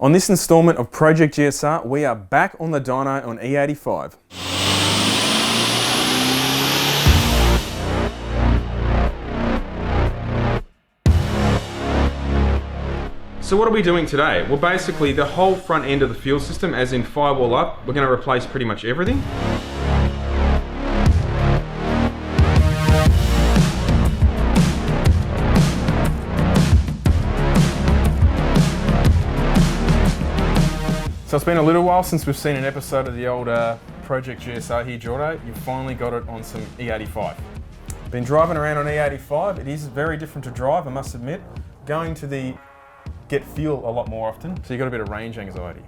On this instalment of Project GSR, we are back on the dyno on E85. So what are we doing today? Well, basically the whole front end of the fuel system, as in firewall up, we're going to replace pretty much everything. So it's been a little while since we've seen an episode of the old Project GSR here, Jordo. You've finally got it on some E85. Been driving around on E85. It is very different to drive, I must admit. Going to get fuel a lot more often, so you've got a bit of range anxiety.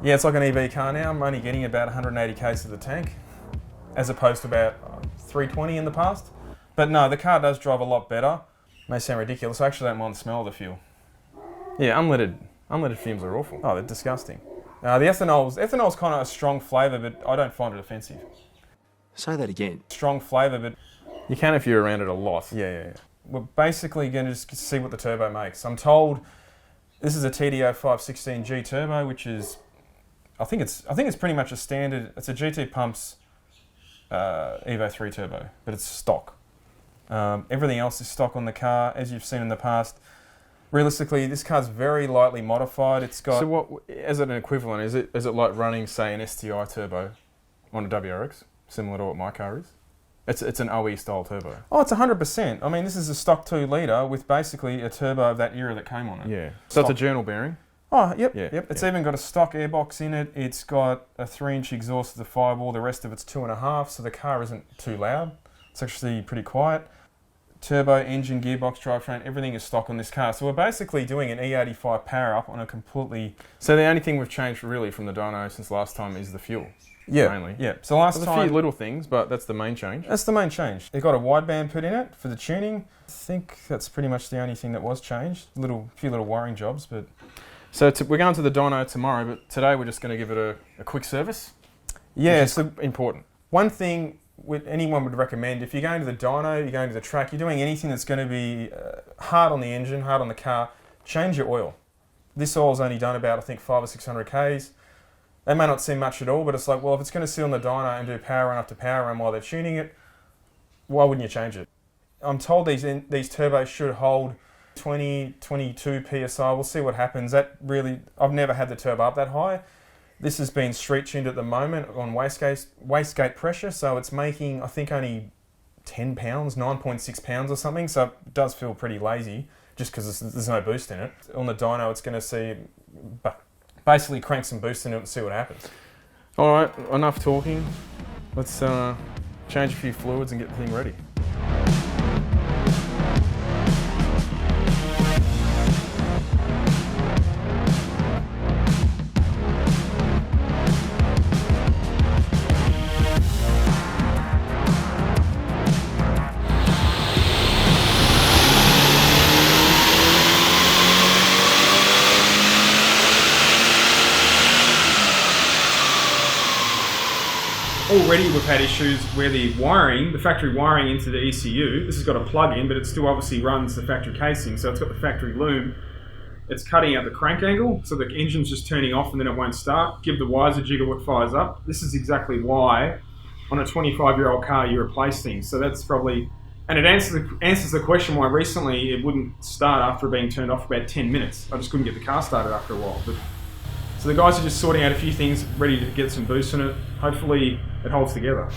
Yeah, it's like an EV car now. I'm only getting about 180 k's to the tank, as opposed to about 320 in the past. But no, the car does drive a lot better. May sound ridiculous. I actually don't mind the smell of the fuel. Yeah, unleaded fumes are awful. Oh, they're disgusting. The ethanol's kind of a strong flavour, but I don't find it offensive. Say that again. Strong flavour, but you can if you're around it a lot. Yeah. We're basically going to just see what the turbo makes. I'm told this is a TDO 516G turbo, which is, I think it's pretty much a standard. It's a GT Pumps Evo 3 turbo, but it's stock. Everything else is stock on the car, as you've seen in the past. Realistically, this car's very lightly modified. It's got. So what, as an equivalent, is it like running, say, an STI turbo on a WRX, similar to what my car is? It's an OE style turbo. Oh, it's 100%. I mean, this is a stock 2 litre with basically a turbo of that era that came on it. Yeah. So it's a journal bearing. Oh, yep. It's even got a stock airbox in it. It's got a 3-inch exhaust with the Fireball. The rest of it's 2.5, so the car isn't too loud. It's actually pretty quiet. Turbo, engine, gearbox, drivetrain, everything is stock on this car. So we're basically doing an E85 power up on a completely... So the only thing we've changed really from the dyno since last time is the fuel. Yeah, mainly. Yeah. So last time... There's a few little things, but that's the main change. That's the main change. It got a wideband put in it for the tuning. I think that's pretty much the only thing that was changed. A few little wiring jobs, but... So we're going to the dyno tomorrow, but today we're just going to give it a quick service. Yeah, so important. One thing anyone would recommend, if you're going to the dyno, you're going to the track, you're doing anything that's going to be hard on the engine, hard on the car, change your oil. This oil's only done about, I think, 500 or 600 k's. They may not seem much at all, but it's like, well, if it's going to sit on the dyno and do power run after power run while they're tuning it, why wouldn't you change it? I'm told these turbos should hold 20, 22 PSI. We'll see what happens. I've never had the turbo up that high. This has been street tuned at the moment on wastegate pressure, so it's making, I think, only 10 pounds, 9.6 pounds or something, so it does feel pretty lazy just because there's no boost in it. On the dyno, it's going to basically crank some boost in it and see what happens. All right, enough talking. Let's change a few fluids and get the thing ready. Already we've had issues where the factory wiring into the ECU, this has got a plug-in, but it still obviously runs the factory casing, so it's got the factory loom. It's cutting out the crank angle, so the engine's just turning off and then it won't start. Give the wires a jiggle, it fires up. This is exactly why on a 25-year-old car you replace things. So that's probably, and it answers the question why recently it wouldn't start after being turned off for about 10 minutes. I just couldn't get the car started after a while. So the guys are just sorting out a few things, ready to get some boost in it. Hopefully it holds together.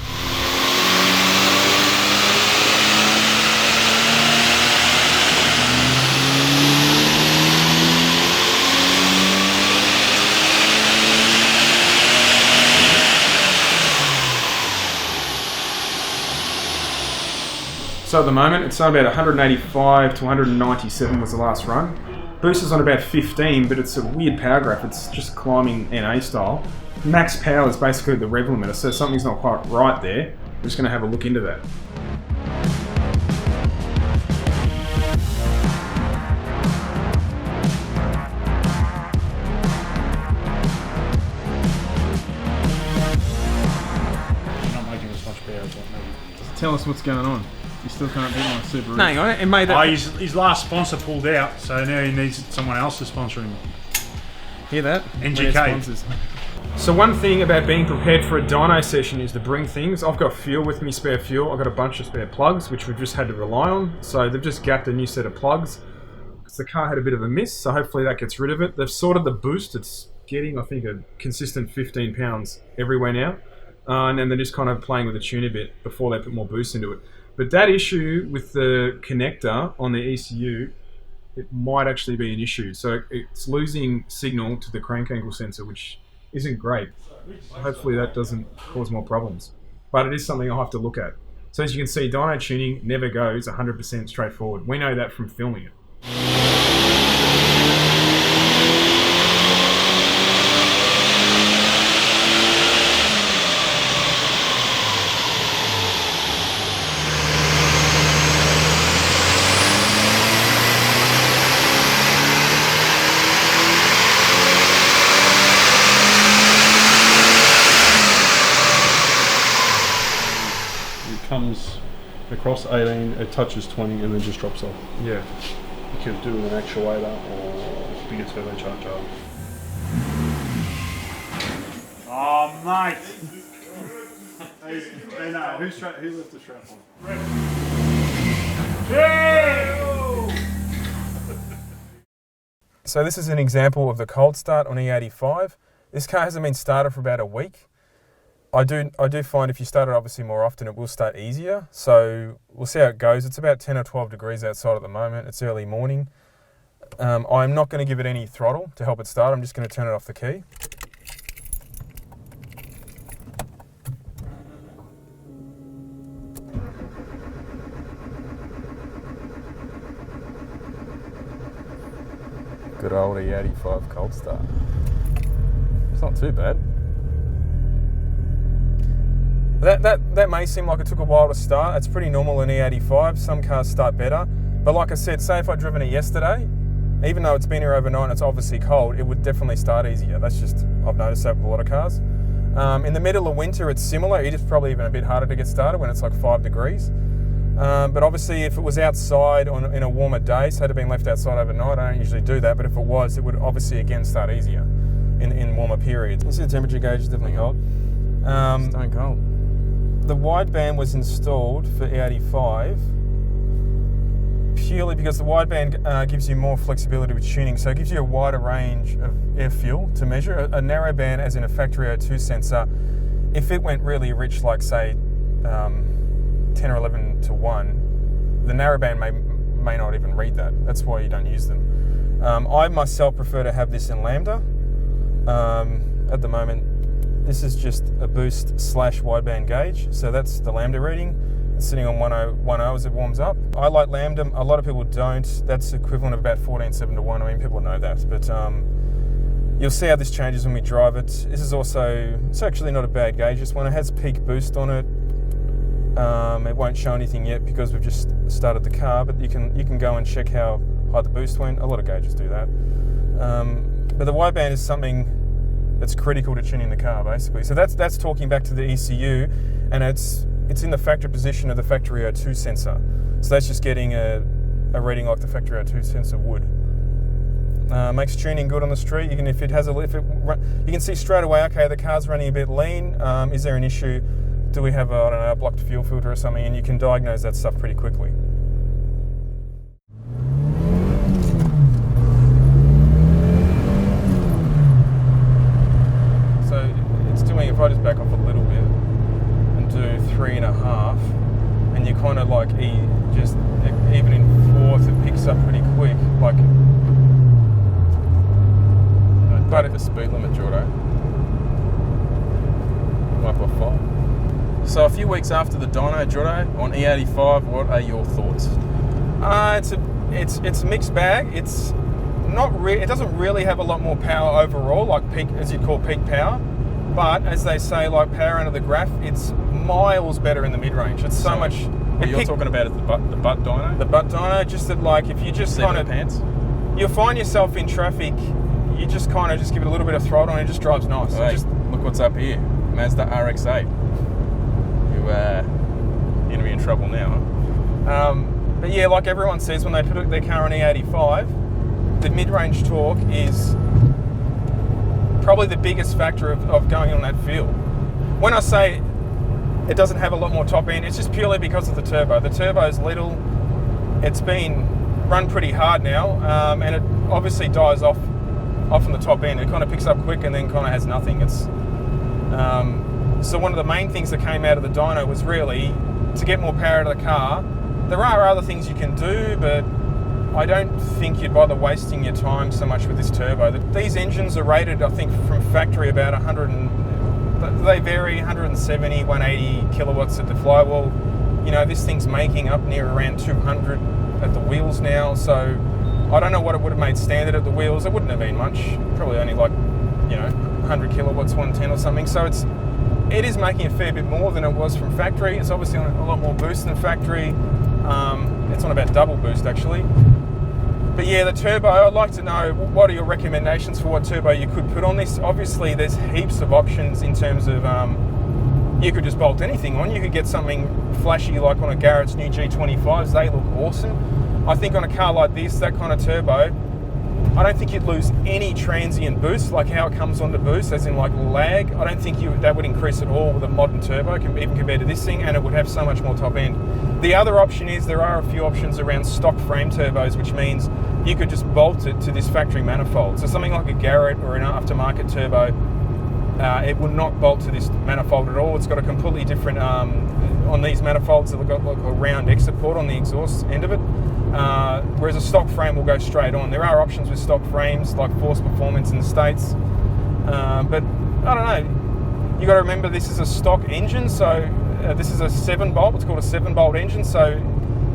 So at the moment it's on about 185 to 197 was the last run. Boost is on about 15, but it's a weird power graph. It's just climbing NA style. Max power is basically the rev limiter, so something's not quite right there. We're just going to have a look into that. You're not making as much power as what maybe. Tell us what's going on. You still can't beat my Subaru. No, hang on, it made that. His last sponsor pulled out, so now he needs someone else to sponsor him. Hear that? NGK. Sponsors. So one thing about being prepared for a dyno session is to bring things. I've got fuel with me, spare fuel. I've got a bunch of spare plugs, which we've just had to rely on. So they've just gapped a new set of plugs. The car had a bit of a miss, so hopefully that gets rid of it. They've sorted the boost. It's getting, I think, a consistent 15 pounds everywhere now. And then they're just kind of playing with the tune a bit before they put more boost into it. But that issue with the connector on the ECU, it might actually be an issue. So it's losing signal to the crank angle sensor, which isn't great. Hopefully that doesn't cause more problems. But it is something I'll have to look at. So as you can see, dyno tuning never goes 100% straightforward. We know that from filming it. Comes across 18, it touches 20 and then just drops off. Yeah. You could do an actuator or bigger turbocharger. Oh, mate. Hey, no, who left the strap on? So this is an example of the cold start on E85. This car hasn't been started for about a week. I do find if you start it obviously more often, it will start easier. So we'll see how it goes. It's about 10 or 12 degrees outside at the moment. It's early morning. I'm not going to give it any throttle to help it start. I'm just going to turn it off the key. Good old E85 cold start. It's not too bad. That may seem like it took a while to start. It's pretty normal in E85. Some cars start better. But like I said, say if I'd driven it yesterday, even though it's been here overnight and it's obviously cold, it would definitely start easier. That's just, I've noticed that with a lot of cars. In the middle of winter, it's similar. It is probably even a bit harder to get started when it's like 5 degrees. But obviously if it was outside in a warmer day, so it had been left outside overnight, I don't usually do that, but if it was, it would obviously again start easier in warmer periods. You see the temperature gauge is definitely cold. Stone cold. The wideband was installed for E85 purely because the wideband gives you more flexibility with tuning, so it gives you a wider range of air fuel to measure. A narrow band, as in a factory O2 sensor, if it went really rich, like say 10 or 11 to 1, the narrow band may not even read that. That's why you don't use them. I myself prefer to have this in lambda. At the moment, this is just a boost / wideband gauge, so that's the lambda reading. It's sitting on 1010 as it warms up. I like lambda, a lot of people don't. That's equivalent of about 14.7 to 1. I mean, people know that, but you'll see how this changes when we drive it. This is also, it's actually not a bad gauge. This one, it has peak boost on it. It won't show anything yet because we've just started the car, but you can go and check how high the boost went. A lot of gauges do that. But the wideband is something that's critical to tuning the car, basically. So that's talking back to the ECU, and it's in the factory position of the factory O2 sensor. So that's just getting a reading like the factory O2 sensor would. Makes tuning good on the street. You can see straight away, okay, the car's running a bit lean. Is there an issue? Do we have a blocked fuel filter or something? And you can diagnose that stuff pretty quickly. So it's doing, if I just back off a little bit and do 3.5, and you kind of like even in fourth, it picks up pretty quick. Like, but at the speed limit, Jordo. Wipe off 5. So a few weeks after the dyno, Jordo, on E85, what are your thoughts? It's a mixed bag. It's not it doesn't really have a lot more power overall, like peak, as you'd call peak power. But as they say, like power under the graph, it's miles better in the mid-range. It's so much. What you're talking about is the butt dyno? The butt dyno, just that, like, if you just kind of pants, you'll find yourself in traffic, you just kind of just give it a little bit of throttle and it just drives nice. Hey, look what's up here, Mazda RX-8. You're going to be in trouble now. Huh? But yeah, like everyone says, when they put their car on E85, the mid-range torque is probably the biggest factor of going on that field. When I say it doesn't have a lot more top end, it's just purely because of the turbo. The turbo's little, it's been run pretty hard now, and it obviously dies off on the top end. It kind of picks up quick and then kind of has nothing. It's so one of the main things that came out of the dyno was really to get more power out of the car. There are other things you can do, but I don't think you'd bother wasting your time so much with this turbo. These engines are rated, I think, from factory about 100 and they vary 170, 180 kilowatts at the flywheel. You know, this thing's making up near around 200 at the wheels now, so I don't know what it would have made standard at the wheels. It wouldn't have been much, probably only like, 100 kilowatts, 110 or something. So it is making a fair bit more than it was from factory. It's obviously on a lot more boost than factory. It's on about double boost actually. But yeah, the turbo, I'd like to know, what are your recommendations for what turbo you could put on this? Obviously there's heaps of options in terms of, you could just bolt anything on. You could get something flashy like on a Garrett's new G25s, they look awesome. I think on a car like this, that kind of turbo, I don't think you'd lose any transient boost, like how it comes onto boost, as in like lag. I don't think that would increase at all with a modern turbo, even compared to this thing, and it would have so much more top end. The other option is there are a few options around stock frame turbos, which means you could just bolt it to this factory manifold. So something like a Garrett or an aftermarket turbo, it will not bolt to this manifold at all. It's got a completely different, on these manifolds, they've got like a round exit port on the exhaust end of it. Whereas a stock frame will go straight on. There are options with stock frames like Force Performance in the States, but I don't know. You got to remember this is a stock engine, so this is a 7-bolt. It's called a 7-bolt engine. So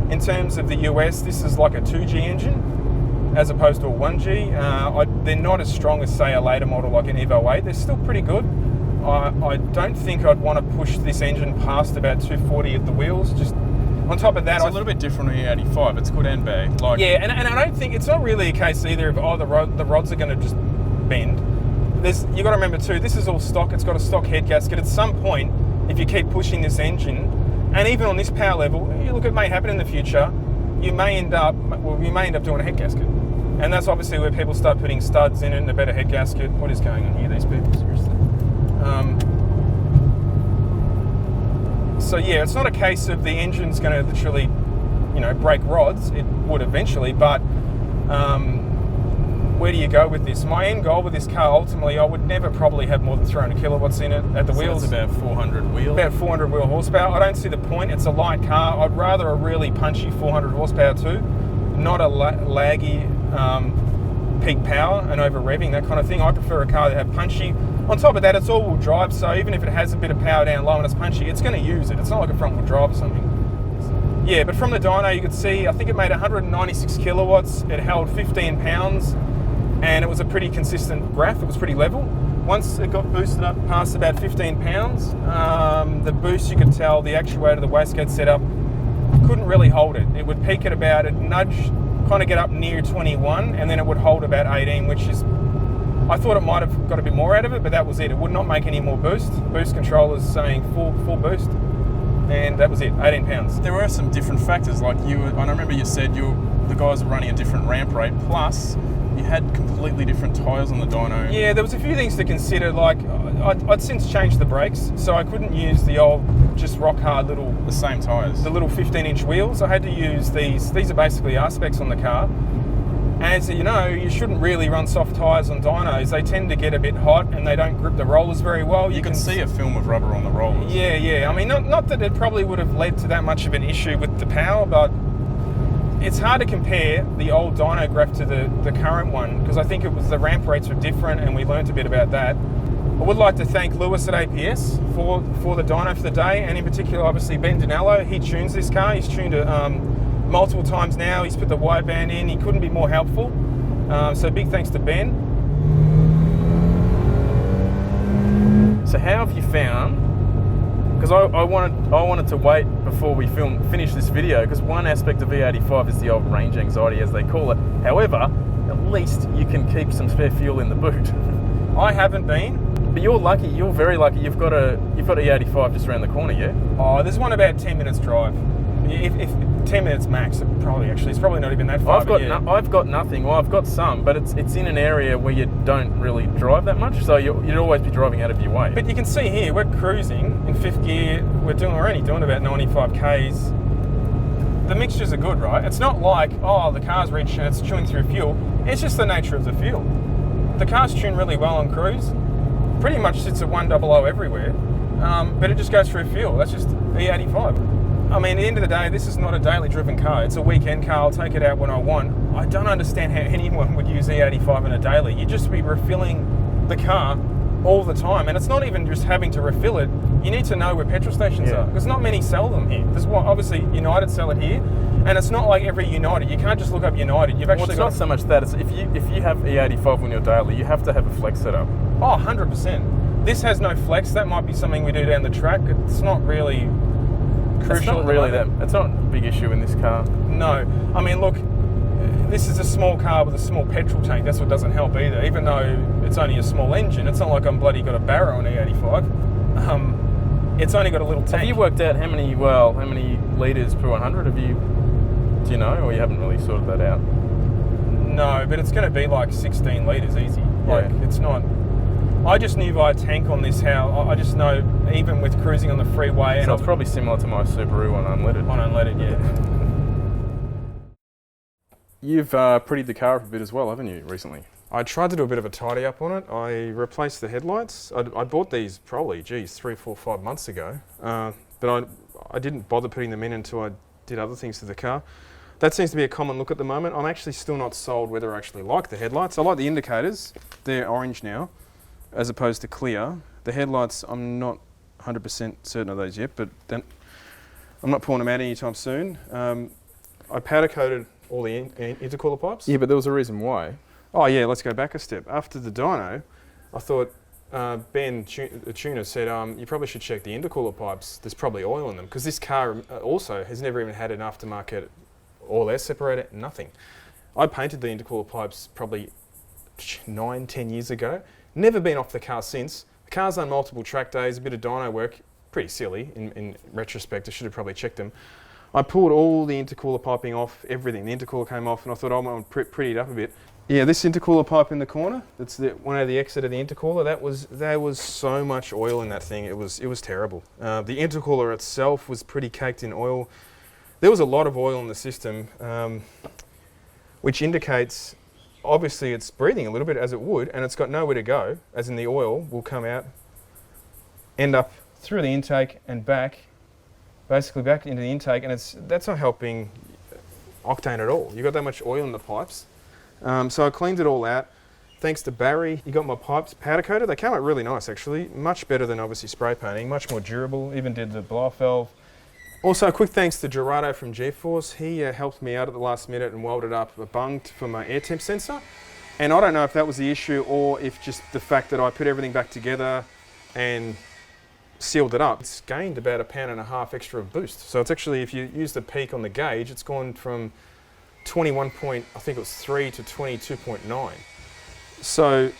in terms of the US, this is like a 2G engine as opposed to a 1G. They're not as strong as say a later model like an Evo 8. They're still pretty good. I don't think I'd want to push this engine past about 240 at the wheels. Just on top of that, it's a little bit different on the E85. It's good and bad. Yeah, and I don't think it's not really a case either of the rods are going to just bend. You got to remember too, this is all stock. It's got a stock head gasket. At some point, if you keep pushing this engine, and even on this power level, you look, it may happen in the future. You may end up doing a head gasket, and that's obviously where people start putting studs in it and a better head gasket. What is going on here? These people, seriously. So yeah, it's not a case of the engine's going to literally, break rods. It would eventually, but where do you go with this? My end goal with this car, ultimately, I would never probably have more than 300 kilowatts in it at the wheels. It's about 400 wheel. About 400 wheel horsepower. I don't see the point. It's a light car. I'd rather a really punchy 400 horsepower too, not a laggy peak power and over revving, that kind of thing. I prefer a car that have punchy. On top of that, it's all-wheel drive, so even if it has a bit of power down low and it's punchy, it's going to use it. It's not like a front-wheel drive or something. Yeah, but from the dyno, you could see, I think it made 196 kilowatts. It held 15 pounds, and it was a pretty consistent graph. It was pretty level. Once it got boosted up past about 15 pounds, the boost, you could tell, the actuator, the wastegate setup, couldn't really hold it. It would peak at about, it'd nudge, kind of get up near 21, and then it would hold about 18, which is, I thought it might have got a bit more out of it, but that was it. It would not make any more boost. Boost control is saying full boost, and that was it, 18 pounds. There were some different factors, like I remember you said the guys were running a different ramp rate, plus you had completely different tyres on the dyno. Yeah, there was a few things to consider, like I'd since changed the brakes, so I couldn't use the old, just rock hard the same tyres. The little 15-inch wheels. I had to use these. These are basically R-specs on the car. As you know, you shouldn't really run soft tyres on dynos. They tend to get a bit hot and they don't grip the rollers very well. You can see a film of rubber on the rollers. Yeah. I mean, not that it probably would have led to that much of an issue with the power, but it's hard to compare the old dyno graph to the current one, because I think the ramp rates were different and we learnt a bit about that. I would like to thank Lewis at APS for the dyno for the day, and in particular, obviously, Ben Dinello. He tunes this car. He's tuned it multiple times now. He's put the wideband in. He couldn't be more helpful. So big thanks to Ben. So how have you found? Because I wanted to wait before we finish this video, because one aspect of E85 is the old range anxiety, as they call it. However, at least you can keep some spare fuel in the boot. I haven't been. But you're lucky. You're very lucky. You've got E85 just around the corner, yeah? Oh, there's one about 10 minutes drive. If 10 minutes max, probably actually. It's probably not even that far. I've got nothing. Well, I've got some, but it's in an area where you don't really drive that much, so you'd always be driving out of your way. But you can see here, we're cruising in 5th gear. We're only doing about 95 k's. The mixtures are good, right? It's not like, oh, the car's rich and it's chewing through fuel. It's just the nature of the fuel. The car's tuned really well on cruise. Pretty much sits at 100 everywhere, but it just goes through fuel. That's just E85. I mean, at the end of the day, this is not a daily driven car. It's a weekend car. I'll take it out when I want. I don't understand how anyone would use E85 in a daily. You'd just be refilling the car all the time. And it's not even just having to refill it. You need to know where petrol stations are. There's not many sell them here. There's one, obviously, United sell it here. And it's not like every United. You can't just look up United. You've actually it's not so much that. It's if you have E85 on your daily, you have to have a flex setup. Oh, 100%. This has no flex. That might be something we do down the track. It's not really crucial. It's not really that. It's not a big issue in this car. No. I mean, look, this is a small car with a small petrol tank. That's what doesn't help either. Even though it's only a small engine, it's not like I'm bloody got a barrow on E85. It's only got a little tank. Have you worked out how many litres per 100? Do you know, or you haven't really sorted that out? No, but it's going to be like 16 litres easy. Like, it's not... I just knew by a tank on this how... I just know, even with cruising on the freeway... So and it's probably similar to my Subaru on unleaded. On unleaded, yeah. You've prettied the car up a bit as well, haven't you, recently? I tried to do a bit of a tidy up on it. I replaced the headlights. I bought these probably, 3, 4, 5 months ago. But I didn't bother putting them in until I did other things to the car. That seems to be a common look at the moment. I'm actually still not sold whether I actually like the headlights. I like the indicators. They're orange now, as opposed to clear. The headlights, I'm not 100% certain of those yet, but then I'm not pulling them out anytime soon. I powder coated all the intercooler pipes. Yeah, but there was a reason why. Oh yeah, let's go back a step. After the dyno, I thought Ben, the tuner, said you probably should check the intercooler pipes. There's probably oil in them, because this car also has never even had an aftermarket oil air separator, nothing. I painted the intercooler pipes probably 9, 10 years ago. Never been off the car since. The car's done multiple track days, a bit of dyno work. Pretty silly in retrospect. I should have probably checked them. I pulled all the intercooler piping off, everything. The intercooler came off, and I thought, I'm going to pretty it up a bit. Yeah, this intercooler pipe in the corner, that's the one out of the exit of the intercooler, there was so much oil in that thing, it was terrible. The intercooler itself was pretty caked in oil. There was a lot of oil in the system, which indicates, obviously it's breathing a little bit, as it would, and it's got nowhere to go, as in the oil will come out, end up through the intake and back, basically back into the intake, and that's not helping octane at all. You've got that much oil in the pipes. So I cleaned it all out. Thanks to Barry, he got my pipes powder coated. They came out really nice actually, much better than obviously spray painting, much more durable, even did the blow-off valve. Also, quick thanks to Gerardo from GForce. He helped me out at the last minute and welded up a bung for my air temp sensor. And I don't know if that was the issue or if just the fact that I put everything back together and sealed it up. It's gained about £1.5 pound extra of boost. So it's actually, if you use the peak on the gauge, it's gone from 21.3 to 22.9. So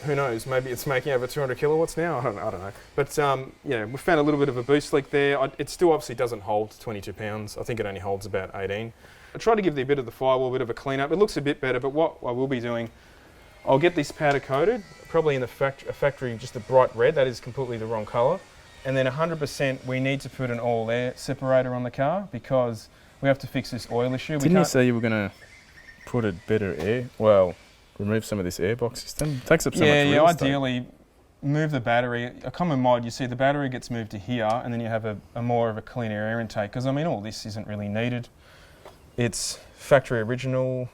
who knows, maybe it's making over 200 kilowatts now, I don't know. But yeah, we found a little bit of a boost leak there. It still obviously doesn't hold 22 pounds. I think it only holds about 18. I tried to give the bit of the firewall a bit of a clean up. It looks a bit better, but what I will be doing, I'll get this powder coated, probably in the factory just a bright red, that is completely the wrong colour. And then 100% we need to put an oil air separator on the car because we have to fix this oil issue. Didn't you say you were going to put a better air? Well, remove some of this airbox system. It takes up so much real estate. Yeah, ideally move the battery. A common mod, you see the battery gets moved to here and then you have a more of a clean air intake because I mean all this isn't really needed. It's factory original.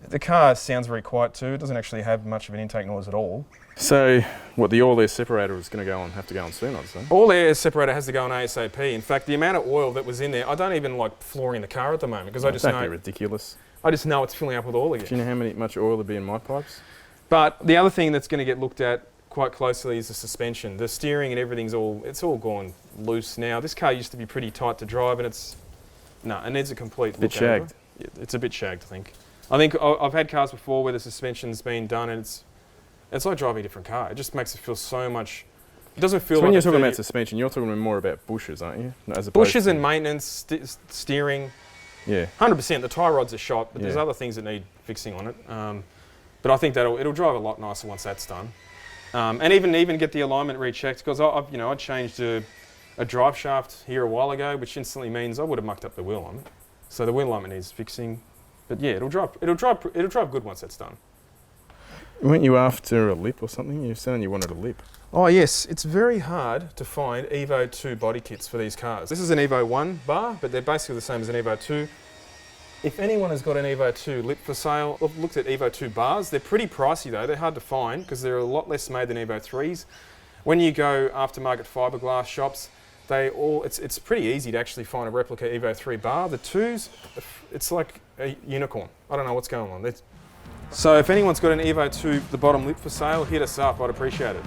The car sounds very quiet too. It doesn't actually have much of an intake noise at all. So, what, the oil air separator is going to have to go on soon, I'd say? All air separator has to go on ASAP. In fact, the amount of oil that was in there, I don't even like flooring the car at the moment because I just know... That'd be ridiculous. I just know it's filling up with oil again. Do you know how much oil would be in my pipes? But the other thing that's going to get looked at quite closely is the suspension. The steering and everything's all gone loose now. This car used to be pretty tight to drive and it needs a complete bit shagged. It's a bit shagged, I think. I've had cars before where the suspension's been done and it's like driving a different car. It just makes it feel so much It doesn't feel So like when you're a talking 30 about suspension, you're talking more about bushes, aren't you? As opposed bushes to, and maintenance, steering. yeah. 100%. The tie rods are shot, but there's Yeah. other things that need fixing on it. But I think it'll drive a lot nicer once that's done. And even get the alignment rechecked, because I changed a drive shaft here a while ago, which instantly means I would have mucked up the wheel on it. So the wheel alignment needs fixing. But yeah, it'll drive good once that's done. Weren't you after a lip or something? You were saying you wanted a lip. Oh yes, it's very hard to find Evo 2 body kits for these cars. This is an Evo 1 bar, but they're basically the same as an Evo 2. If anyone has got an Evo 2 lip for sale, I've looked at Evo 2 bars. They're pretty pricey though. They're hard to find because they're a lot less made than Evo 3s. When you go aftermarket fiberglass shops, it's pretty easy to actually find a replica Evo 3 bar. The 2s, it's like a unicorn. I don't know what's going on. So if anyone's got an Evo 2, the bottom lip for sale, hit us up. I'd appreciate it.